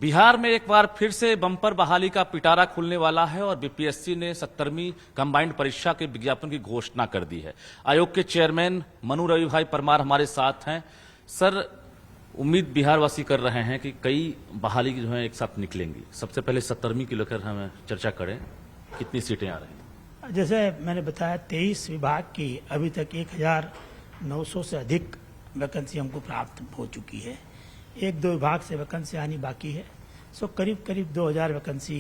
बिहार में एक बार फिर से बम्पर बहाली का पिटारा खुलने वाला है और बीपीएससी ने 70वीं कंबाइंड परीक्षा के विज्ञापन की घोषणा कर दी है। आयोग के चेयरमैन मनु रवि भाई परमार हमारे साथ हैं। सर, उम्मीद बिहारवासी कर रहे हैं कि कई बहाली जो है एक साथ निकलेंगी। सबसे पहले 70वीं की लेकर हम चर्चा करें, कितनी सीटें आ रही हैं? जैसे मैंने बताया 23 विभाग की अभी तक 1900 से अधिक वैकेंसी हमको प्राप्त हो चुकी है। एक दो विभाग से वैकेंसी आनी बाकी है। सो करीब 2000 वैकेंसी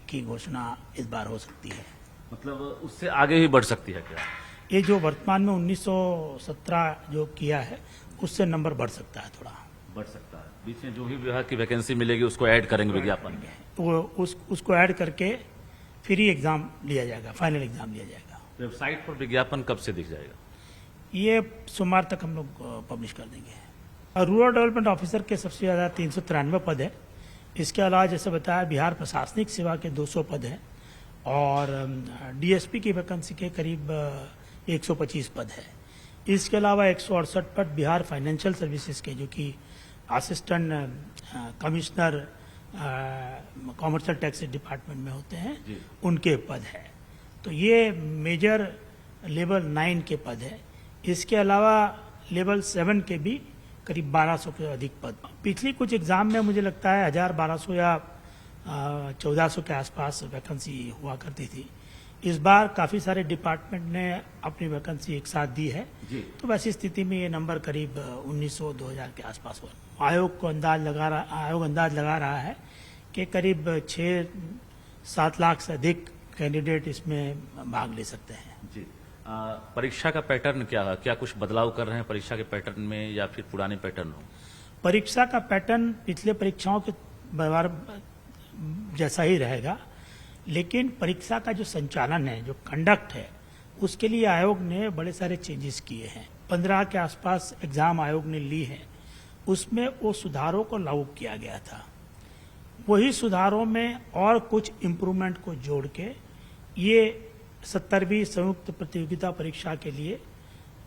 की घोषणा इस बार हो सकती है। मतलब उससे आगे भी बढ़ सकती है क्या? ये जो वर्तमान में 1917 जो किया है उससे नंबर बढ़ सकता है, थोड़ा बढ़ सकता है। बीच में जो भी विभाग की वैकेंसी मिलेगी उसको ऐड करेंगे विज्ञापन में, वो उसको ऐड करके फिर ही एग्जाम लिया जाएगा, फाइनल एग्जाम लिया जाएगा। वेबसाइट पर विज्ञापन कब से दिख जाएगा? ये सोमवार तक हम लोग पब्लिश कर देंगे। रूरल डेवलपमेंट ऑफिसर के सबसे ज़्यादा 393 पद है। इसके अलावा जैसे बताया बिहार प्रशासनिक सेवा के 200 पद हैं और डीएसपी की वैकेंसी के करीब 125 पद है। इसके अलावा 168 पद बिहार फाइनेंशियल सर्विसेज के, जो कि assistant commissioner commercial tax department में होते हैं, उनके पद है। तो ये मेजर लेवल 9 के पद है। इसके अलावा लेवल 7 के भी करीब 1200 के अधिक पद। पिछली कुछ एग्जाम में मुझे लगता है 1200 या 1400 के आसपास वैकेंसी हुआ करती थी। इस बार काफ़ी सारे डिपार्टमेंट ने अपनी वैकेंसी एक साथ दी है, तो वैसी स्थिति में ये नंबर करीब 1900-2000 के आसपास हुआ। आयोग अंदाज लगा रहा है कि करीब 6-7 लाख से अधिक कैंडिडेट इसमें भाग ले सकते हैं। जी। परीक्षा का पैटर्न क्या कुछ बदलाव कर रहे हैं परीक्षा के पैटर्न में, या फिर पुराने पैटर्न हो? परीक्षा का पैटर्न पिछले परीक्षाओं के बार जैसा ही रहेगा, लेकिन परीक्षा का जो संचालन है, जो कंडक्ट है, उसके लिए आयोग ने बड़े सारे चेंजेस किए हैं। 15 के आसपास एग्जाम आयोग ने ली है, उसमें वो सुधारों को लागू किया गया था। वही सुधारों में और कुछ इम्प्रूवमेंट को जोड़ के ये 70वीं संयुक्त प्रतियोगिता परीक्षा के लिए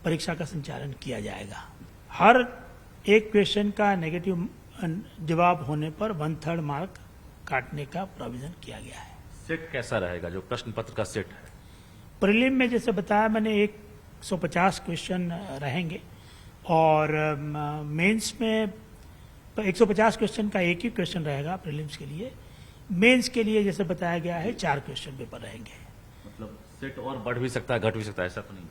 परीक्षा का संचालन किया जाएगा। हर एक क्वेश्चन का नेगेटिव जवाब होने पर 1/3 मार्क काटने का प्रोविजन किया गया है। सेट कैसा रहेगा, जो प्रश्न पत्र का सेट है? प्रीलिम में जैसे बताया मैंने 150 क्वेश्चन रहेंगे और मेंस में 150 क्वेश्चन का एक ही क्वेश्चन रहेगा प्रीलिम्स के लिए। मेंस के लिए जैसे बताया गया है 4 क्वेश्चन पेपर रहेंगे। मतलब सेट और बढ़ भी सकता है, घट भी सकता है, ऐसा तो नहीं?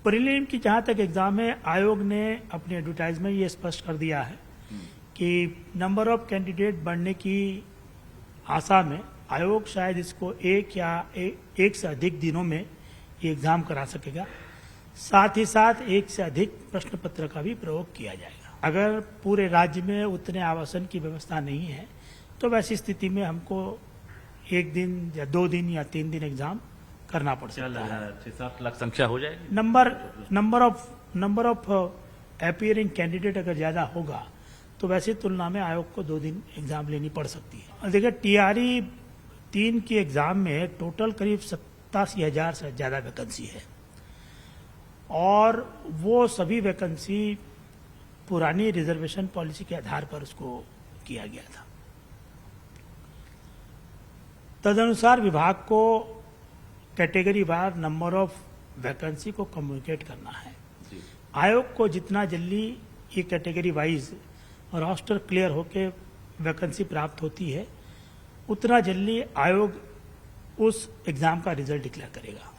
प्रीलिम की जहां तक एग्जाम है, आयोग ने अपने एडवर्टाइजमेंट ये स्पष्ट कर दिया है कि नंबर ऑफ कैंडिडेट बढ़ने की आशा में आयोग शायद इसको एक से अधिक दिनों में ये एग्जाम करा सकेगा। साथ ही साथ एक से अधिक प्रश्न पत्र का भी प्रयोग किया जाएगा। अगर पूरे राज्य में उतने आवासन की व्यवस्था नहीं है तो वैसी स्थिति में हमको 1 दिन या 2 दिन या 3 दिन एग्जाम करना पड़ सकता है। 6-7 लाख संख्या हो जाएगी। नंबर ऑफ अपीयरिंग कैंडिडेट अगर ज्यादा होगा तो वैसी तुलना में आयोग को 2 दिन एग्जाम लेनी पड़ सकती है। देखिए, टीआरई 3 की एग्जाम में टोटल करीब 87,000 से ज्यादा वैकेंसी है और वो सभी वैकेंसी पुरानी रिजर्वेशन पॉलिसी के आधार पर उसको किया गया था। तदनुसार विभाग को category war number of vacancy को कम्युनिकेट करना है। आयोग को जितना जल्दी ये कैटेगरी वाइज रोस्टर क्लियर होके वैकेंसी प्राप्त होती है, उतना जल्दी आयोग उस एग्जाम का रिजल्ट डिक्लेयर करेगा।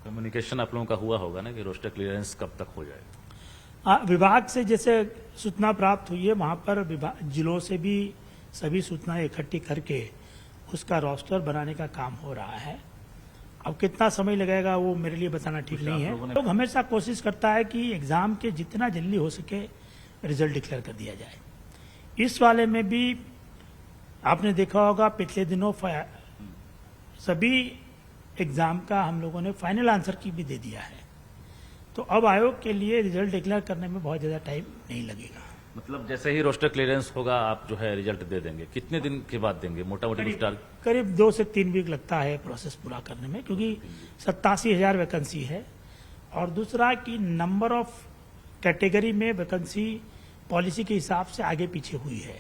कम्युनिकेशन आप लोगों का हुआ होगा ना कि रोस्टर क्लियरेंस कब तक हो जाएगा? विभाग से जैसे सूचना प्राप्त हुई है, वहां पर जिलों से भी सभी सूचनाएं इकट्ठी करके उसका रोस्टर बनाने का काम हो रहा है। अब कितना समय लगेगा वो मेरे लिए बताना ठीक नहीं है। लोग हमेशा कोशिश करता है कि एग्जाम के जितना जल्दी हो सके रिजल्ट डिक्लेयर कर दिया जाए। इस वाले में भी आपने देखा होगा पिछले दिनों सभी एग्जाम का हम लोगों ने फाइनल आंसर की भी दे दिया है। तो अब आयोग के लिए रिजल्ट डिक्लेयर करने में बहुत ज्यादा टाइम नहीं लगेगा। मतलब जैसे ही रोस्टर क्लियरेंस होगा आप जो है रिजल्ट दे देंगे? कितने दिन के बाद देंगे मोटा मोटी? करीब 2 से 3 वीक लगता है प्रोसेस पूरा करने में, क्योंकि 87,000 वैकेंसी है। और दूसरा कि नंबर ऑफ कैटेगरी में वैकेंसी पॉलिसी के हिसाब से आगे पीछे हुई है।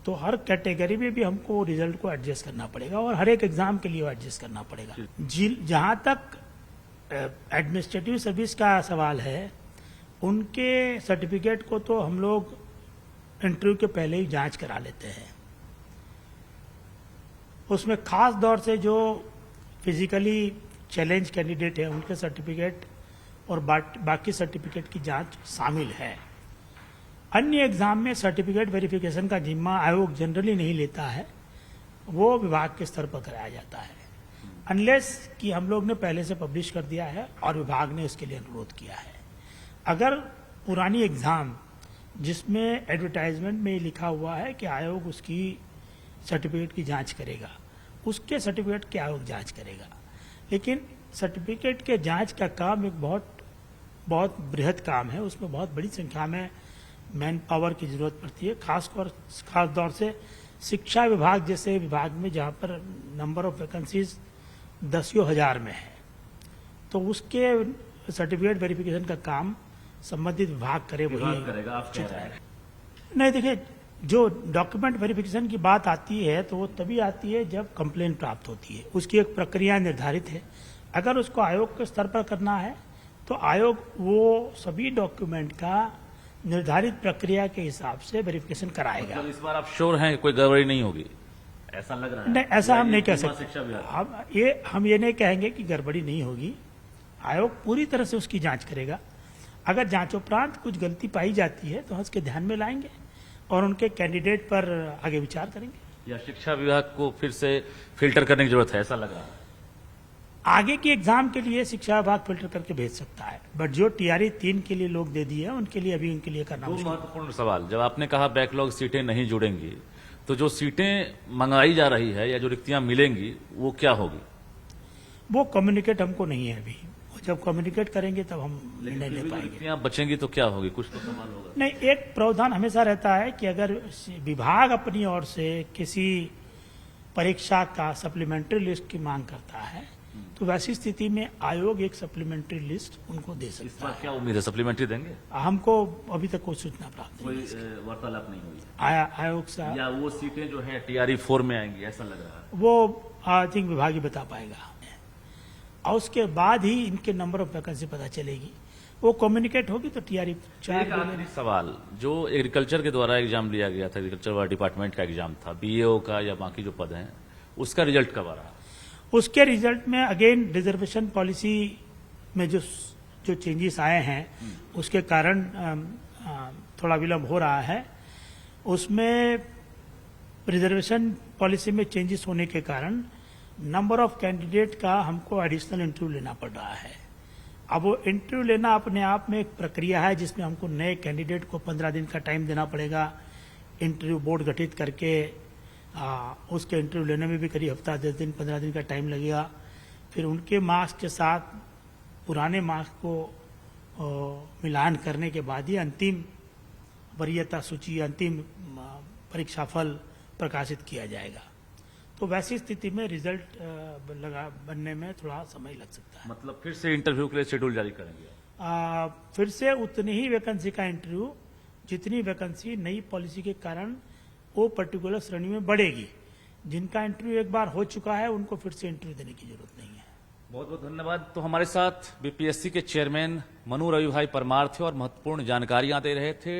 तो हर कैटेगरी में भी हमको रिजल्ट को एडजस्ट करना पड़ेगा और हर एक एग्जाम के लिए एडजस्ट करना पड़ेगा। जहां तक एडमिनिस्ट्रेटिव सर्विस का सवाल है, उनके सर्टिफिकेट को तो हम लोग इंटरव्यू के पहले ही जांच करा लेते हैं। उसमें खास तौर से जो फिजिकली चैलेंज कैंडिडेट है उनके सर्टिफिकेट और बाकी सर्टिफिकेट की जांच शामिल है। अन्य एग्जाम में सर्टिफिकेट वेरिफिकेशन का जिम्मा आयोग जनरली नहीं लेता है, वो विभाग के स्तर पर कराया जाता है, अनलेस कि हम लोग ने पहले से पब्लिश कर दिया है और विभाग ने उसके लिए अनुरोध किया है। अगर पुरानी एग्जाम जिसमें एडवर्टाइजमेंट में लिखा हुआ है कि आयोग उसकी सर्टिफिकेट की जांच करेगा, उसके सर्टिफिकेट की आयोग जांच करेगा, लेकिन सर्टिफिकेट के जांच का काम एक बहुत बृहद काम है। उसमें बहुत बड़ी संख्या में मैन पावर की जरूरत पड़ती है, खास तौर से शिक्षा विभाग जैसे विभाग में जहां पर नंबर ऑफ वैकेंसीज 10,000 में है, तो उसके सर्टिफिकेट वेरिफिकेशन का काम संबंधित विभाग करे, वही करेगा। आप कह रहे हैं नहीं, देखिए, जो डॉक्यूमेंट वेरिफिकेशन की बात आती है तो वो तभी आती है जब कंप्लेन प्राप्त होती है। उसकी एक प्रक्रिया निर्धारित है। अगर उसको आयोग के स्तर पर करना है तो आयोग वो सभी डॉक्यूमेंट का निर्धारित प्रक्रिया के हिसाब से वेरिफिकेशन कराएगा। मतलब इस बार आप श्योर हैं कि कोई गड़बड़ी नहीं होगी, ऐसा लग रहा है? नहीं, ऐसा हम नहीं कह शिक्षा सकते। विभाग हम ये नहीं कहेंगे कि गड़बड़ी नहीं होगी। आयोग पूरी तरह से उसकी जांच करेगा। अगर जांचोपरांत कुछ गलती पाई जाती है तो हम उसके ध्यान में लाएंगे और उनके कैंडिडेट पर आगे विचार करेंगे। या शिक्षा विभाग को फिर से फिल्टर करने की जरूरत है, ऐसा लग रहा है? आगे की एग्जाम के लिए शिक्षा विभाग फिल्टर करके भेज सकता है, बट जो टीआरई 3 के लिए लोग दे दिए उनके लिए अभी उनके लिए करना दो मुश्किल। महत्वपूर्ण सवाल, जब आपने कहा बैकलॉग सीटें नहीं जुड़ेंगी, तो जो सीटें मंगाई जा रही है या जो रिक्तियां मिलेंगी वो क्या होगी? वो कम्युनिकेट हमको नहीं है अभी। जब कम्युनिकेट करेंगे तब हम निर्णय ले पाएंगे। रिक्तियां बचेंगी तो क्या होगी? कुछ तो सवाल होगा। नहीं, एक प्रावधान हमेशा रहता है कि अगर विभाग अपनी ओर से किसी परीक्षा का सप्लीमेंट्री लिस्ट की मांग करता है तो वैसी स्थिति में आयोग एक सप्लीमेंट्री लिस्ट उनको दे इस सकता बार है। क्या उम्मीद है, सप्लीमेंट्री देंगे? हमको अभी तक कोई सूचना प्राप्त नहीं कोई है। वार्तालाप नहीं हुई आयोग से या वो सीटें जो है टीआरई 4 में आएंगी, ऐसा लग रहा है? वो आई थिंक विभाग ही बता पाएगा और उसके बाद ही इनके नंबर ऑफ वैकेंसी पता चलेगी। वो कम्युनिकेट होगी तो टीआरई एक 4 आखिरी सवाल, जो एग्रीकल्चर के द्वारा एग्जाम लिया गया था, एग्रीकल्चर डिपार्टमेंट का एग्जाम था, बीएओ का या बाकी जो पद हैं, उसका रिजल्ट कब आ रहा है? उसके रिजल्ट में अगेन रिजर्वेशन पॉलिसी में जो चेंजेस आए हैं उसके कारण थोड़ा विलंब हो रहा है। उसमें रिजर्वेशन पॉलिसी में चेंजेस होने के कारण नंबर ऑफ कैंडिडेट का हमको एडिशनल इंटरव्यू लेना पड़ रहा है। अब वो इंटरव्यू लेना अपने आप में एक प्रक्रिया है जिसमें हमको नए कैंडिडेट को 15 दिन का टाइम देना पड़ेगा। इंटरव्यू बोर्ड गठित करके उसके इंटरव्यू लेने में भी करीब हफ्ता 10 दिन 15 दिन का टाइम लगेगा। फिर उनके मार्क्स के साथ पुराने मार्क्स को मिलान करने के बाद ही अंतिम वरीयता सूची, अंतिम परीक्षाफल प्रकाशित किया जाएगा। तो वैसी स्थिति में रिजल्ट बनने में थोड़ा समय लग सकता है। मतलब फिर से इंटरव्यू के लिए शेड्यूल जारी करेंगे? फिर से उतनी ही वैकेंसी का इंटरव्यू, जितनी वैकेंसी नई पॉलिसी के कारण वो पर्टिकुलर श्रेणी में बढ़ेगी। जिनका इंटरव्यू एक बार हो चुका है उनको फिर से इंटरव्यू देने की जरूरत नहीं है। बहुत बहुत धन्यवाद। तो हमारे साथ बीपीएससी के चेयरमैन मनु रवि भाई परमार थे और महत्वपूर्ण जानकारियां दे रहे थे।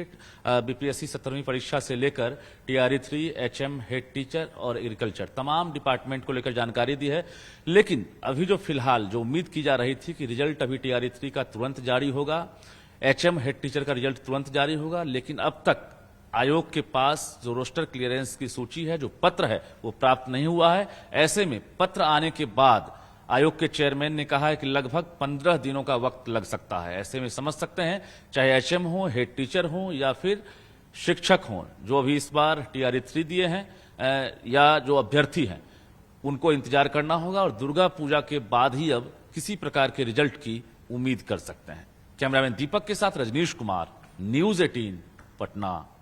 बीपीएससी 17वीं परीक्षा से लेकर टीआरई 3, एचएम, हेड टीचर और एग्रीकल्चर तमाम डिपार्टमेंट को लेकर जानकारी दी है। लेकिन अभी जो फिलहाल जो उम्मीद की जा रही थी कि रिजल्ट अभी टीआरई 3 का तुरंत जारी होगा, एचएम, हेड टीचर का रिजल्ट तुरंत जारी होगा, लेकिन अब तक आयोग के पास जो रोस्टर क्लियरेंस की सूची है, जो पत्र है, वो प्राप्त नहीं हुआ है। ऐसे में पत्र आने के बाद आयोग के चेयरमैन ने कहा है कि लगभग 15 दिनों का वक्त लग सकता है। ऐसे में समझ सकते हैं, चाहे एचएम हो, हेड टीचर हो या फिर शिक्षक हो, जो अभी इस बार टीआरई 3 दिए हैं या जो अभ्यर्थी हैं, उनको इंतजार करना होगा और दुर्गा पूजा के बाद ही अब किसी प्रकार के रिजल्ट की उम्मीद कर सकते हैं। कैमरामैन दीपक के साथ रजनीश कुमार, न्यूज 18 पटना।